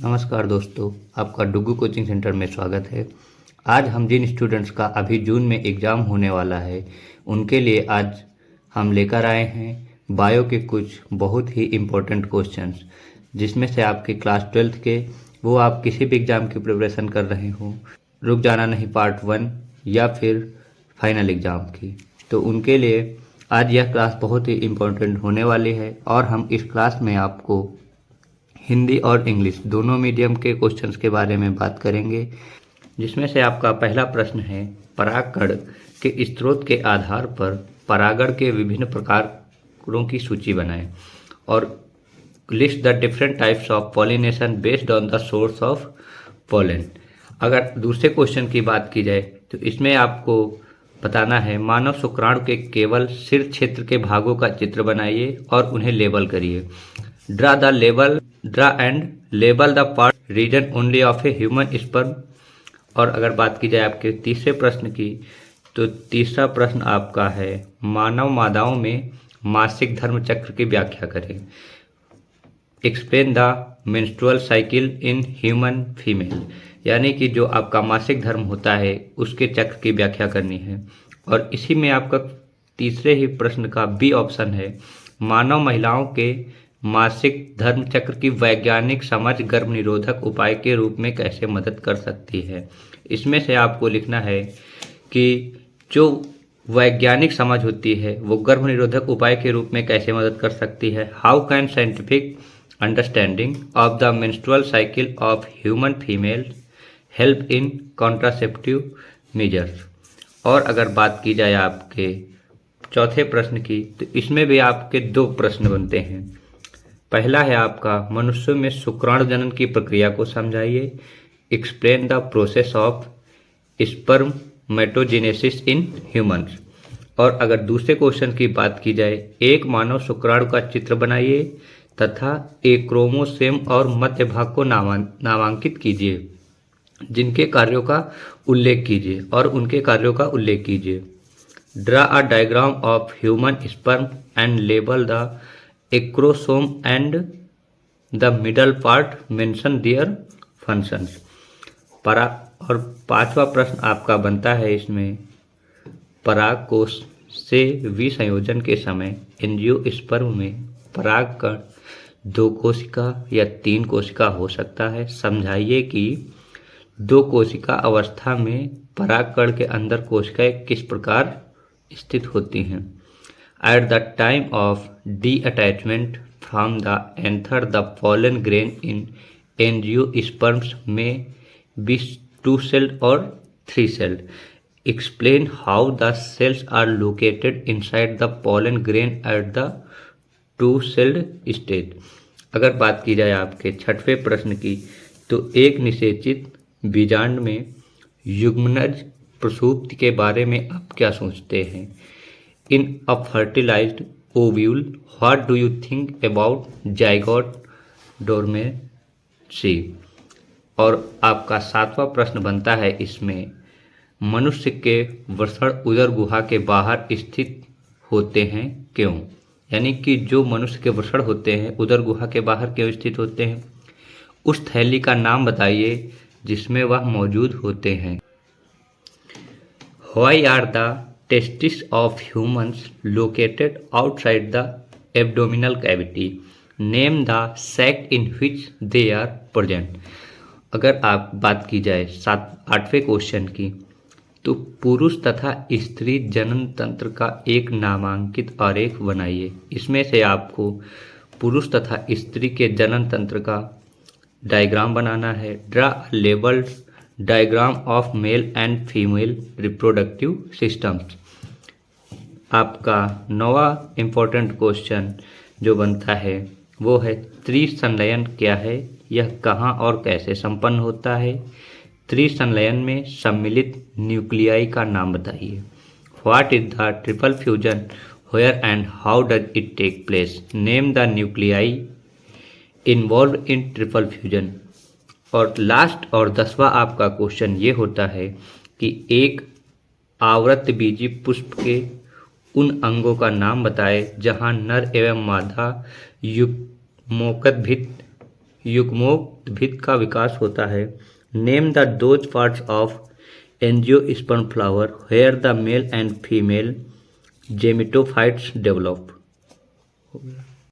नमस्कार दोस्तों, आपका डुग्गू कोचिंग सेंटर में स्वागत है। आज हम जिन स्टूडेंट्स का अभी जून में एग्ज़ाम होने वाला है उनके लिए आज हम लेकर आए हैं बायो के कुछ बहुत ही इम्पोर्टेंट क्वेश्चंस, जिसमें से आपके क्लास 12th के वो आप किसी भी एग्ज़ाम की प्रिपरेशन कर रहे हो, रुक जाना नहीं पार्ट 1 या फिर फाइनल एग्ज़ाम की, तो उनके लिए आज यह क्लास बहुत ही इम्पोर्टेंट होने वाली है। और हम इस क्लास में आपको हिंदी और इंग्लिश दोनों मीडियम के क्वेश्चंस के बारे में बात करेंगे, जिसमें से आपका पहला प्रश्न है, परागकण के स्रोत के आधार पर परागण के विभिन्न प्रकारों की सूची बनाएं और list the different types of pollination based on the source of pollen. अगर दूसरे क्वेश्चन की बात की जाए तो इसमें आपको बताना है, मानव शुक्राणु के केवल सिर क्षेत्र के भागों का चित्र बनाइए और उन्हें लेबल करिए। Draw and label the part reason only of a human sperm. और अगर बात की जाए आपके तीसरे प्रश्न की, तो तीसरा प्रश्न आपका है, मानव मादाओं में मासिक धर्म चक्र की व्याख्या करें। Explain the menstrual cycle in human female, यानी कि जो आपका मासिक धर्म होता है उसके चक्र की व्याख्या करनी है। और इसी में आपका तीसरे ही प्रश्न का बी ऑप्शन है, मानव महिलाओं के मासिक धर्म चक्र की वैज्ञानिक समझ गर्भ निरोधक उपाय के रूप में कैसे मदद कर सकती है। इसमें से आपको लिखना है कि जो वैज्ञानिक समझ होती है वो गर्भ निरोधक उपाय के रूप में कैसे मदद कर सकती है। How can scientific understanding of the menstrual cycle of human female help in contraceptive measures. और अगर बात की जाए आपके चौथे प्रश्न की, तो इसमें भी आपके दो प्रश्न बनते हैं। पहला है आपका, मनुष्यों में शुक्राणु जनन की प्रक्रिया को समझाइए। Explain the process of spermatogenesis in humans. और अगर दूसरे क्वेश्चन की बात की जाए, एक मानव शुक्राणु का चित्र बनाइए तथा एक क्रोमोसोम और मध्य भाग को नामांकित कीजिए, जिनके कार्यों का उल्लेख कीजिए और उनके कार्यों का उल्लेख कीजिए। Draw a diagram of human sperm and label the acrosome and the middle part mention their functions. और पांचवा प्रश्न आपका बनता है इसमें, परागकोश से विसंयोजन के समय एंजियोस्पर्म में परागकण 2 कोशिका या 3 कोशिका हो सकता है। समझाइए कि 2 कोशिका अवस्था में परागकण के अंदर कोशिकाएं किस प्रकार स्थित होती हैं। At the time of detachment from the anther, the pollen grain in angiosperms may be 2-celled or 3-celled. Explain how the cells are located inside the pollen grain at the 2-celled stage. अगर बात की जाए आपके छठवें प्रश्न की, तो एक निषेचित बीजांड में युग्मनज प्रसूति के बारे में आप क्या सोचते हैं। In a fertilized ovule, what do you think about zygote dormancy? और आपका सातवां प्रश्न बनता है इसमें, मनुष्य के वृषण उदर गुहा के बाहर स्थित होते हैं क्यों। यानी कि जो मनुष्य के वृषण होते हैं उदर गुहा के बाहर क्यों स्थित होते हैं। उस थैली का नाम बताइए जिसमें वह मौजूद होते हैं। Why are the testes of humans located outside the abdominal cavity? Name the sac in which they are present. अगर आप बात की जाए आठवें क्वेश्चन की, तो पुरुष तथा स्त्री जनन तंत्र का एक नामांकित आरेख बनाइए। इसमें से आपको पुरुष तथा स्त्री के जनन तंत्र का डायग्राम बनाना है। Draw labelled diagram of male and female reproductive systems. आपका 9वां इम्पोर्टेंट क्वेश्चन जो बनता है वो है, त्रिसंलयन क्या है, यह कहाँ और कैसे संपन्न होता है। त्रिसंलयन में सम्मिलित न्यूक्लियाई का नाम बताइए। What is the triple fusion, where and how does it take place. Name the nuclei involve in triple fusion. और लास्ट और 10वां आपका क्वेश्चन ये होता है कि एक आवृतबीजी पुष्प के उन अंगों का नाम बताए जहां नर एवं मादा युग्मोक उद्भिद का विकास होता है। Name the those parts of angiosperm flower where the male and female gametophytes develop. हो गया।